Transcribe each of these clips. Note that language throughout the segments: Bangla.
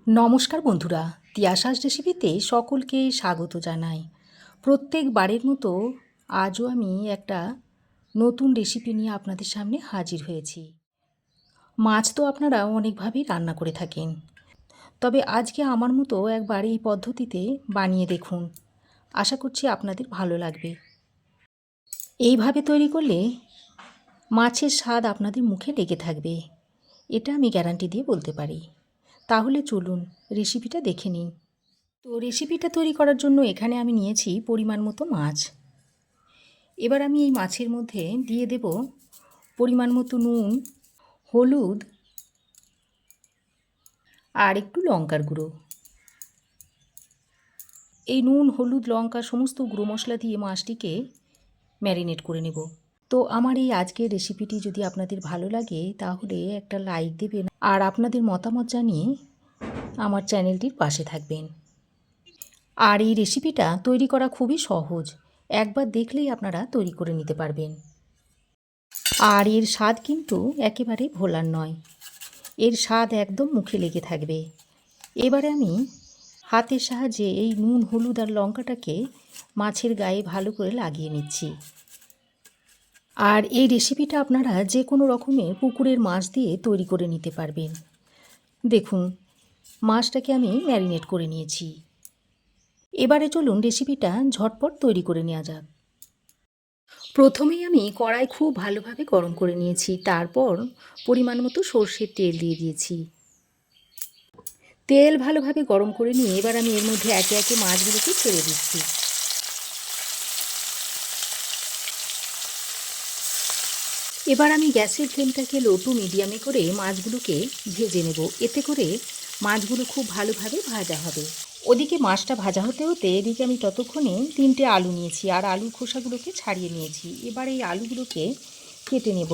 নমস্কার বন্ধুরা, তিয়াশাস রেসিপিতে সকলকে স্বাগত জানাই। প্রত্যেকবারের মতো আজও আমি একটা নতুন রেসিপি নিয়ে আপনাদের সামনে হাজির হয়েছি। মাছ তো আপনারা অনেকভাবেই রান্না করে থাকেন, তবে আজকে আমার মতো একবার এই পদ্ধতিতে বানিয়ে দেখুন। আশা করছি আপনাদের ভালো লাগবে। এইভাবে তৈরি করলে মাছের স্বাদ আপনাদের মুখে লেগে থাকবে, এটা আমি গ্যারান্টি দিয়ে বলতে পারি। তাহলে চলুন রেসিপিটা দেখে নিন। তো রেসিপিটা তৈরি করার জন্য এখানে আমি নিয়েছি পরিমাণ মতো মাছ। এবার আমি এই মাছের মধ্যে দিয়ে দেব পরিমাণ মতো নুন, হলুদ আর একটু লঙ্কার গুঁড়ো। এই নুন, হলুদ, লঙ্কা সমস্ত গুঁড়ো মশলা দিয়ে মাছটিকে ম্যারিনেট করে নেব। তো আমার এই আজকের রেসিপিটি যদি আপনাদের ভালো লাগে তাহলে একটা লাইক দেবেন আর আপনাদের মতামত জানিয়ে আমার চ্যানেলটির পাশে থাকবেন। আর এই রেসিপিটা তৈরি করা খুবই সহজ, একবার দেখলেই আপনারা তৈরি করে নিতে পারবেন। আর এর স্বাদ কিন্তু একেবারে ভোলার নয়, এর স্বাদ একদম মুখে লেগে থাকবে। এবারে আমি হাতের সাহায্যে এই নুন, হলুদ আর লঙ্কাটাকে মাছের গায়ে ভালো করে লাগিয়ে নিচ্ছি। আর এই রেসিপিটা আপনারা যে কোনো রকমের পুকুরের মাছ দিয়ে তৈরি করে নিতে পারবেন। দেখুন, মাছটাকে আমি ম্যারিনেট করে নিয়েছি। এবারে চলুন রেসিপিটা ঝটপট তৈরি করে নেওয়া যাক। প্রথমেই আমি কড়াই খুব ভালোভাবে গরম করে নিয়েছি, তারপর পরিমাণ মতো সর্ষের তেল দিয়ে দিয়েছি। তেল ভালোভাবে গরম করে নিয়ে এবার আমি এর মধ্যে একে একে মাছগুলোকে ছেড়ে দিচ্ছি। এবার আমি গ্যাসের ফ্লেমটাকে লো টু মিডিয়ামে করে মাছগুলোকে ভেজে নেব, এতে করে মাছগুলো খুব ভালোভাবে ভাজা হবে। ওদিকে মাছটা ভাজা হতে হতে এদিকে আমি ততক্ষণে 3টে আলু নিয়েছি আর আলুর খোসাগুলোকে ছাড়িয়ে নিয়েছি। এবার এই আলুগুলোকে কেটে নেব।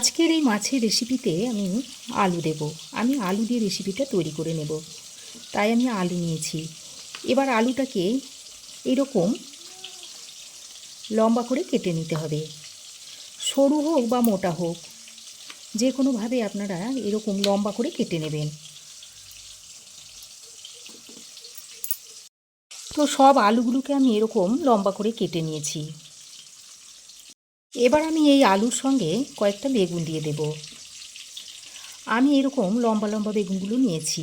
আজকের এই মাছের রেসিপিতে আমি আলু দেব। আমি আলু দিয়ে রেসিপিটা তৈরি করে নেব, তাই আমি আলু নিয়েছি। এবার আলুটাকে এরকম লম্বা করে কেটে নিতে হবে, সরু হোক বা মোটা হোক, যে কোনোভাবে আপনারা এরকম লম্বা করে কেটে নেবেন। তো সব আলুগুলোকে আমি এরকম লম্বা করে কেটে নিয়েছি। এবার আমি এই আলুর সঙ্গে কয়েকটা বেগুন দিয়ে দেব। আমি এরকম লম্বা লম্বা বেগুনগুলো নিয়েছি,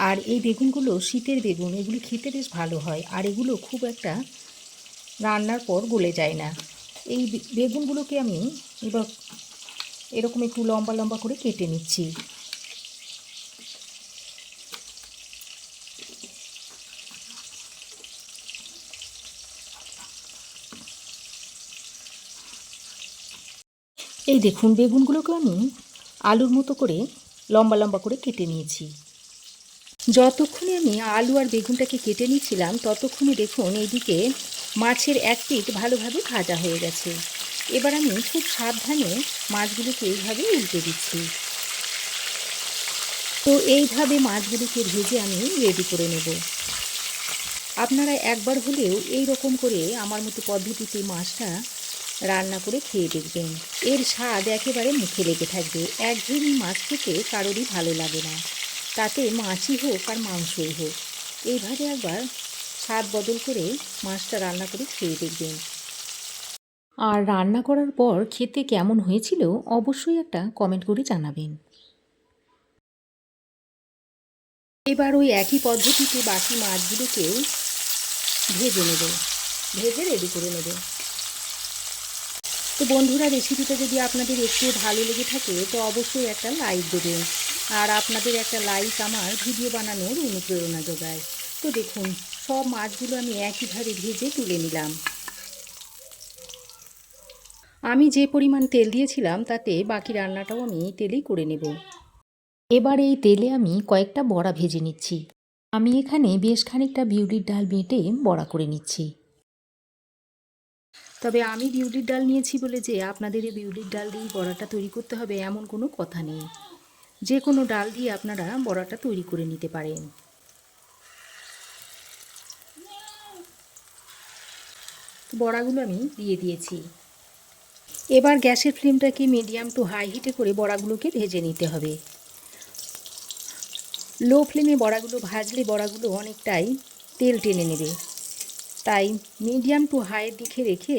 আর এই বেগুনগুলো শীতের বেগুন, এগুলো খেতে বেশ ভালো হয় আর এগুলো খুব একটা রান্নার পর গলে যায় না। এই বেগুনগুলোকে আমি এবার এরকম একটু লম্বা লম্বা করে কেটে নিচ্ছি। এই দেখুন, বেগুনগুলোকে আমি আলুর মতো করে লম্বা লম্বা করে কেটে নিয়েছি। যতক্ষণে আমি আলু আর বেগুনটাকে কেটে নিচ্ছিলাম ততক্ষণে দেখুন এইদিকে মাছের এক পিঠ ভালোভাবে ভাজা হয়ে গেছে। এবার আমি খুব সাবধানে মাছগুলোকে এইভাবে উল্টে দিচ্ছি। তো এইভাবে মাছগুলোকে ভেজে আমি রেডি করে নেব। আপনারা একবার হলেও এই রকম করে আমার মতো পদ্ধতিতে মাছটা রান্না করে খেয়ে দেখবেন। এর স্বাদ একেবারে মুখে লেগে থাকবে। একঘেয়েমি মাছ খেতে কারোরই ভালো লাগে না, তাতে মাছই হোক আর মাংসই হোক। এইভাবে একবার স্বাদ বদল করে মাছটা রান্না করে খেয়ে দেখবেন। আর রান্না করার পর খেতে কেমন হয়েছিল অবশ্যই একটা কমেন্ট করে জানাবেন। এবার ওই একই পদ্ধতিতে বাকি মাছগুলোকেও ভেজে নেব, ভেজে রেডি করে নেব। তো বন্ধুরা, রেসিপিটা যদি আপনাদের একটু ভালো লেগে থাকে তো অবশ্যই একটা লাইক দেবেন, আর আপনাদের একটা লাইক আমার ভিডিও বানানোর অনুপ্রেরণা যোগায়। তো দেখুন, সব মাছগুলো আমি একইভাবে ভেজে তুলে নিলাম। আমি যে পরিমাণ তেল দিয়েছিলাম তাতে বাকি রান্নাটাও আমি এই তেলেই করে নেব। এবার এই তেলে আমি কয়েকটা বড়া ভেজে নিচ্ছি। আমি এখানে বেশ খানিকটা বিউলির ডাল বেটে বড়া করে নিচ্ছি। তবে আমি বিউলির ডাল নিয়েছি বলে যে আপনাদের এই বিউলির ডাল দিয়েই বড়াটা তৈরি করতে হবে এমন কোনো কথা নেই। যে কোনো ডাল দিয়ে আপনারা বড়াটা তৈরি করে নিতে পারেন। বড়াগুলো আমি দিয়ে দিয়েছি। এবার গ্যাসের ফ্লেমটাকে মিডিয়াম টু হাই হিটে করে বড়াগুলোকে ভেজে নিতে হবে। লো ফ্লেমে বড়াগুলো ভাজলে বড়াগুলো অনেকটাই তেল টেনে নেবে, তাই মিডিয়াম টু হাইয়ের দিকে রেখে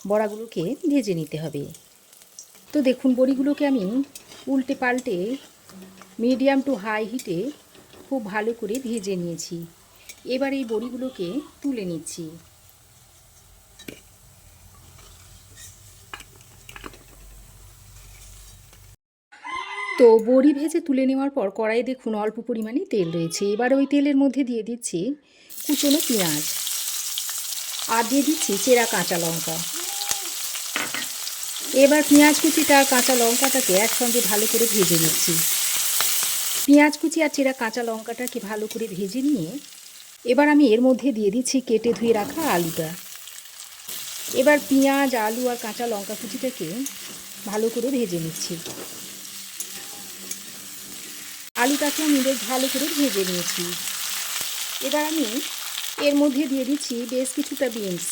বড়াগুলোকে ভেজে নিতে হবে। তো দেখুন বড়িগুলোকে আমি উল্টে পাল্টে মিডিয়াম টু হাই হিটে খুব ভালো করে ভেজে নিয়েছি। এবার এই বড়িগুলোকে তুলে নিচ্ছি। তো বড়ি ভেজে তুলে নেওয়ার পর কড়াইয়ে দেখুন অল্প পরিমাণে তেল রয়েছে। এবার ওই তেলের মধ্যে দিয়ে দিচ্ছি কুচনো পেঁয়াজ আর দিয়ে দিচ্ছি চেরা কাঁচা লঙ্কা। এবার পেঁয়াজ কুচিটা আর কাঁচা লঙ্কাটাকে একসঙ্গে ভালো করে ভেজে নিচ্ছি। পেঁয়াজ কুচি আর চেরা কাঁচা লঙ্কাটাকে ভালো করে ভেজে নিয়ে এবার আমি এর মধ্যে দিয়ে দিচ্ছি কেটে ধুয়ে রাখা আলুটা। এবার পেঁয়াজ, আলু আর কাঁচা লঙ্কা কুচিটাকে ভালো করে ভেজে নিচ্ছি। আলুটাকে আমি বেশ ভালো করে ভেজে নিয়েছি। এবার আমি এর মধ্যে দিয়ে দিচ্ছি বেশ কিছুটা বিনস।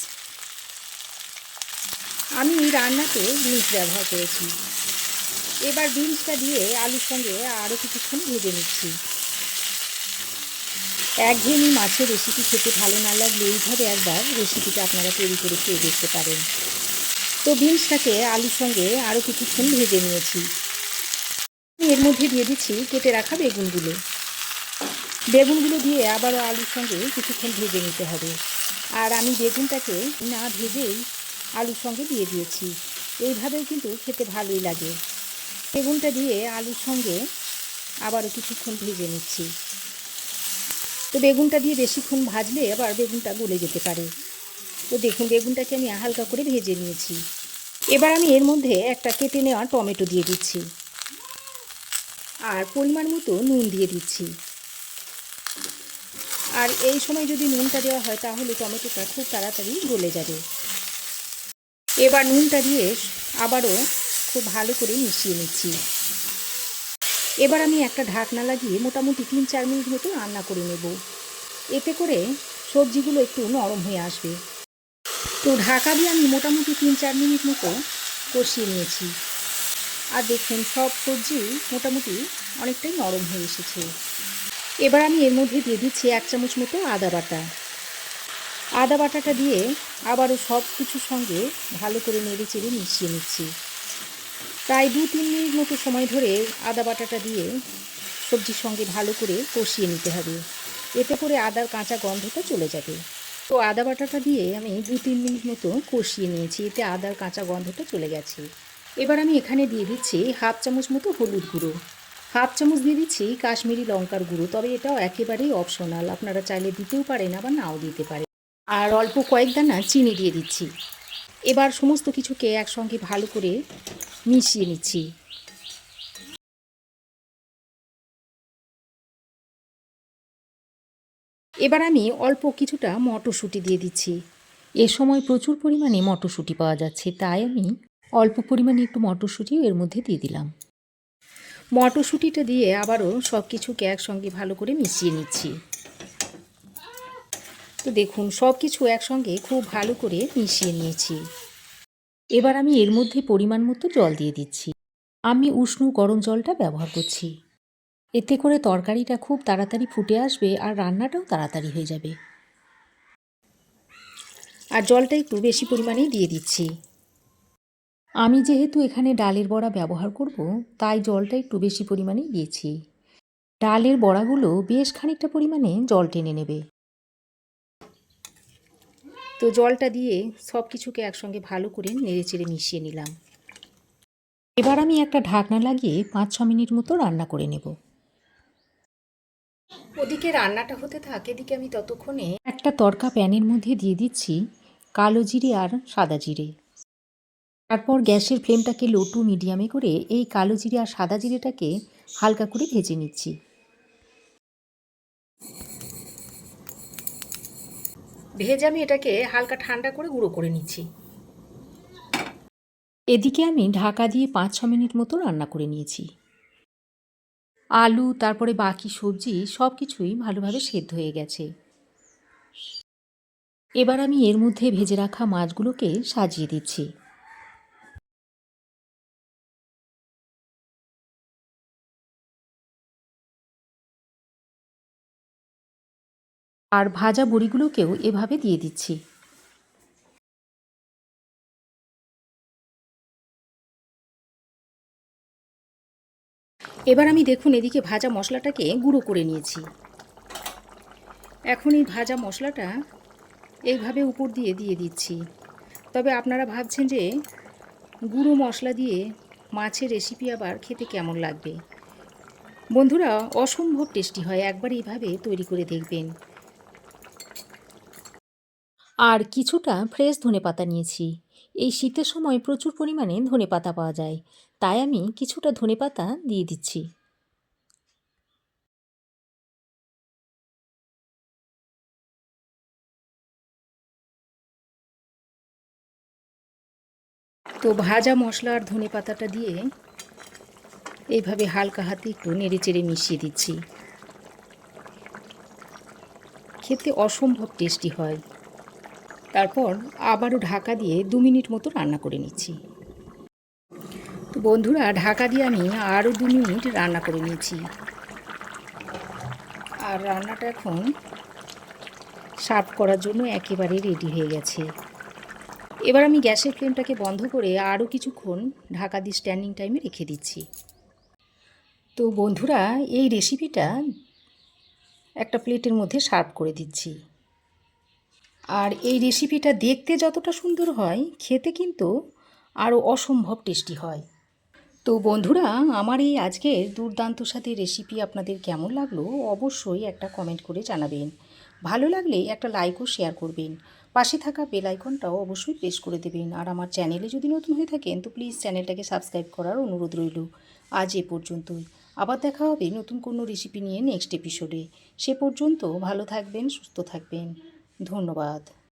আমি রান্নাতে বিনস ব্যবহার করেছি। এবার বিনসটা দিয়ে আলুর সঙ্গে আরও কিছুক্ষণ ভেজে নিচ্ছি। একঘেয়েমি মাছের রেসিপি খেতে ভালো না লাগলে এইভাবে একবার রেসিপিটা আপনারা তৈরি করে খেয়ে দেখতে পারেন। তো বিনসটাকে আলুর সঙ্গে আরও কিছুক্ষণ ভেজে নিয়েছি। এর মধ্যে দিয়ে দিচ্ছি কেটে রাখা বেগুনগুলো। বেগুনগুলো দিয়ে আবারও আলুর সঙ্গে কিছুক্ষণ ভেজে নিতে হবে। আর আমি বেগুনটাকে না ভেজেই আলুর সঙ্গে দিয়ে দিয়েছি। এইভাবেও কিন্তু খেতে ভালোই লাগে। বেগুনটা দিয়ে আলুর সঙ্গে আবারও কিছুক্ষণ ভেজে নিচ্ছি। তো বেগুনটা দিয়ে বেশিক্ষণ ভাজলে আবার বেগুনটা গলে যেতে পারে। তো দেখুন বেগুনটাকে আমি হালকা করে ভেজে নিয়েছি। এবার আমি এর মধ্যে একটা কেটে নেওয়া টমেটো দিয়ে দিচ্ছি আর পরিমাণ মতো নুন দিয়ে দিচ্ছি। আর এই সময় যদি নুনটা দেওয়া হয় তাহলে টমেটোটা খুব তাড়াতাড়ি গলে যাবে। এবার নুনটা দিয়ে আবারও খুব ভালো করে মিশিয়ে নিচ্ছি। এবার আমি একটা ঢাকনা লাগিয়ে মোটামুটি 3-4 মিনিট মতো রান্না করে নেব। এতে করে সবজিগুলো একটু নরম হয়ে আসবে। তো ঢাকা দিয়ে আমি মোটামুটি 3-4 মিনিট মতো কষিয়ে নিয়েছি। আর দেখুন সব সবজি মোটামুটি অনেকটাই নরম হয়ে এসেছে। এবার আমি এর মধ্যে দিয়ে দিচ্ছি 1 চামচ মতো আদা বাটা। আদা বাটাটা দিয়ে আবারও সব কিছুর সঙ্গে ভালো করে নেড়ে চেড়ে মিশিয়ে নিচ্ছি। প্রায় 2-3 মিনিট মতো সময় ধরে আদা বাটাটা দিয়ে সবজির সঙ্গে ভালো করে কষিয়ে নিতে হবে। এতে করে আদার কাঁচা গন্ধটা চলে যাবে। তো আদা বাটাটা দিয়ে আমি 2-3 মিনিট মতো কষিয়ে নিয়েছি। এতে আদার কাঁচা গন্ধটা চলে গেছে। এবার আমি এখানে দিয়ে দিচ্ছি 1/2 চামচ মতো হলুদ গুঁড়ো, 1/2 চামচ দিয়ে দিচ্ছি কাশ্মীরি লঙ্কার গুঁড়ো। তবে এটাও একেবারেই অপশনাল, আপনারা চাইলে দিতেও পারেন আবার নাও দিতে পারেন। আর অল্প কয়েক দানা চিনি দিয়ে দিচ্ছি। এবার সমস্ত কিছুকে একসঙ্গে ভালো করে মিশিয়ে নিচ্ছি। এবার আমি অল্প কিছুটা মটরশুঁটি দিয়ে দিচ্ছি। এ সময় প্রচুর পরিমাণে মটরশুঁটি পাওয়া যাচ্ছে, তাই আমি অল্প পরিমাণে একটু মটরশুঁটিও এর মধ্যে দিয়ে দিলাম। মটরশুঁটিটা দিয়ে আবারও সব কিছুকে একসঙ্গে ভালো করে মিশিয়ে নিচ্ছি। তো দেখুন সব কিছু একসঙ্গে খুব ভালো করে মিশিয়ে নিয়েছি। এবার আমি এর মধ্যে পরিমাণ মতো জল দিয়ে দিচ্ছি। আমি উষ্ণ গরম জলটা ব্যবহার করছি। এতে করে তরকারিটা খুব তাড়াতাড়ি ফুটে আসবে আর রান্নাটাও তাড়াতাড়ি হয়ে যাবে। আর জলটা একটু বেশি পরিমাণেই দিয়ে দিচ্ছি। আমি যেহেতু এখানে ডালের বড়া ব্যবহার করব, তাই জলটা একটু বেশি পরিমাণেই দিয়েছি। ডালের বড়াগুলো বেশ খানিকটা পরিমাণে জল টেনে নেবে। তো জলটা দিয়ে সব কিছুকে একসঙ্গে ভালো করে নেড়েচেড়ে মিশিয়ে নিলাম। এবার আমি একটা ঢাকনা লাগিয়ে 5-6 মিনিট মতো রান্না করে নেব। ওদিকে রান্নাটা হতে থাকে, এদিকে আমি ততক্ষণে একটা তড়কা প্যানের মধ্যে দিয়ে দিচ্ছি কালো জিরে আর সাদা জিরে। তারপর গ্যাসের ফ্লেমটাকে লো টু মিডিয়ামে করে এই কালো জিরে আর সাদা জিরেটাকে হালকা করে ভেজে নিচ্ছি। ভেজে আমি এটাকে হালকা ঠান্ডা করে গুঁড়ো করে নিচ্ছি। এদিকে আমি ঢাকা দিয়ে 5-6 মিনিট মতো রান্না করে নিয়েছি। আলু তারপরে বাকি সবজি সব কিছুই ভালোভাবে সেদ্ধ হয়ে গেছে। এবার আমি এর মধ্যে ভেজে রাখা মাছগুলোকে সাজিয়ে দিচ্ছি। আর ভাজা বড়িগুলোকেও এভাবে দিয়ে দিচ্ছি। এবার আমি দেখুন এদিকে ভাজা মশলাটাকে গুঁড়ো করে নিয়েছি। এখন এই ভাজা মশলাটা এইভাবে উপর দিয়ে দিয়ে দিচ্ছি। তবে আপনারা ভাবছেন যে গুঁড়ো মশলা দিয়ে মাছের রেসিপি আবার খেতে কেমন লাগবে। বন্ধুরা, অসম্ভব টেস্টি হয়, একবার এইভাবে তৈরি করে দেখবেন। আর কিছুটা ফ্রেশ ধনেপাতা নিয়েছি। এই শীতের সময় প্রচুর পরিমাণে ধনেপাতা পাওয়া যায়, তাই আমি কিছুটা ধনেপাতা দিয়ে দিচ্ছি। তো ভাজা মশলা আর ধনেপাতাটা দিয়ে এইভাবে হালকা হাতে একটু নেড়েচেড়ে মিশিয়ে দিচ্ছি। খেতে অসম্ভব টেস্টি হয়। তারপর আবারও ঢাকা দিয়ে 2 মিনিট মতো রান্না করে নিচ্ছি। তো বন্ধুরা, ঢাকা দিয়ে আমি আরও 2 মিনিট রান্না করে নিয়েছি। আর রান্নাটা এখন সার্ভ করার জন্য একেবারে রেডি হয়ে গেছে। এবার আমি গ্যাসের ফ্লেমটাকে বন্ধ করে আরও কিছুক্ষণ ঢাকা দিয়ে স্ট্যান্ডিং টাইমে রেখে দিচ্ছি। তো বন্ধুরা, এই রেসিপিটা একটা প্লেটের মধ্যে সার্ভ করে দিচ্ছি। আর এই রেসিপিটা দেখতে যতটা সুন্দর হয়, খেতে কিন্তু আরও অসম্ভব টেস্টি হয়। তো বন্ধুরা, আমার এই আজকের দুর্দান্ত স্বাদের রেসিপি আপনাদের কেমন লাগলো অবশ্যই একটা কমেন্ট করে জানাবেন। ভালো লাগলে একটা লাইক ও শেয়ার করবেন। পাশে থাকা বেল আইকনটাও অবশ্যই প্রেস করে দেবেন। আর আমার চ্যানেলে যদি নতুন হয়ে থাকেন তো প্লিজ চ্যানেলটাকে সাবস্ক্রাইব করার অনুরোধ রইল। আজ এ পর্যন্তই। আবার দেখা হবে নতুন কোনো রেসিপি নিয়ে নেক্সট এপিসোডে। সে পর্যন্ত ভালো থাকবেন, সুস্থ থাকবেন। ধন্যবাদ।